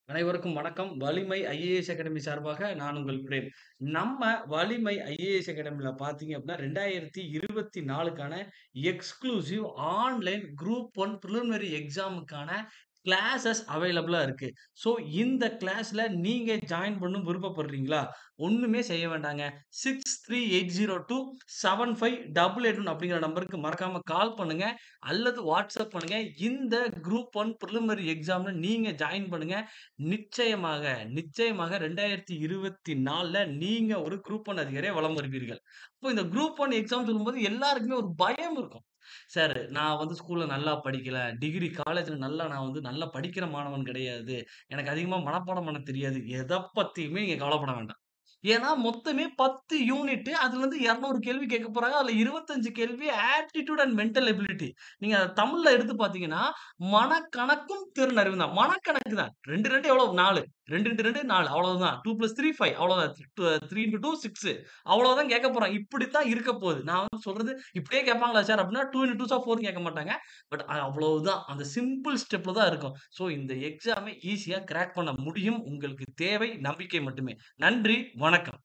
அனைவருக்கும் வணக்கம். வலிமை ஐஏஎஸ் அகாடமி சார்பாக நான் உங்கள் பிரேம். நம்ம வலிமை ஐஏஎஸ் அகாடமில பார்த்தீங்க அப்படின்னா, 2024க்கான எக்ஸ்க்ளூசிவ் ஆன்லைன் குரூப் 1 பிரிலிமினரி எக்ஸாமுக்கான கிளாஸஸ் அவைலபிளா இருக்கு. ஸோ இந்த கிளாஸ்ல நீங்க ஜாயின் பண்ண விருப்பப்படுறீங்களா? ஒண்ணுமே செய்ய வேண்டாங்க. 6380275881 அப்படிங்கிற நம்பருக்கு மறக்காம கால் பண்ணுங்க. அல்லது வாட்ஸ்அப் பண்ணுங்க. இந்த குரூப் 1 பிரிலிமினரி எக்ஸாம்ல நீங்க ஜாயின் பண்ணுங்க. நிச்சயமாக, நிச்சயமாக 2024ல நீங்க ஒரு குரூப் 1 அதிகாரியா வலம் வருவீர்கள். அப்போ இந்த குரூப் 1 எக்ஸாம் சொல்லும்போது எல்லாருக்குமே ஒரு பயம் இருக்கும். சார் நான் ஸ்கூல்ல நல்லா படிக்கல. டிகிரி காலேஜ்ல நான் நல்லா படிக்கிற மாணவன் கிடையாது. எனக்கு அதிகமா மனப்பாடம் பண்ண தெரியாது. எத பத்தியுமே நீங்க கவலைப்பட வேண்டாம். ஏன்னா, மொத்தமே 10 யூனிட். அதுலருந்து 200 கேள்வி கேட்கப் போறாங்க. அதுல 25 கேள்வி ஆப்டிட்யூட் அண்ட் மென்டல் எபிலிட்டி. நீங்க அத தமிழ்ல எடுத்து பார்த்தீங்கன்னா, மனக்கணக்கும் திறன் அறிவும் தான். மனக்கணக்கு தான். 2, 2 எவ்வளவு? 4. 2 இன்டு 2 4 அவ்வளவுதான். 2 பிளஸ் 3 5 அவ்வளவுதான். 3 இன்டு 2 6 அவ்வளவுதான் கேட்கப் போறாங்க. இப்படித்தான் இருக்கப் போகுது. நான் சொல்றது இப்படியே கேட்பாங்களா சார்? அப்படின்னா 2 இன்டு 2 4 கேட்க மாட்டாங்க. பட் அவ்வளவுதான். அந்த சிம்பிள் ஸ்டெப்ல தான் இருக்கும். சோ இந்த எக்ஸாம ஈஸியா கிராக் பண்ண முடியும். உங்களுக்கு தேவை நம்பிக்கை மட்டுமே. நன்றி, வணக்கம்.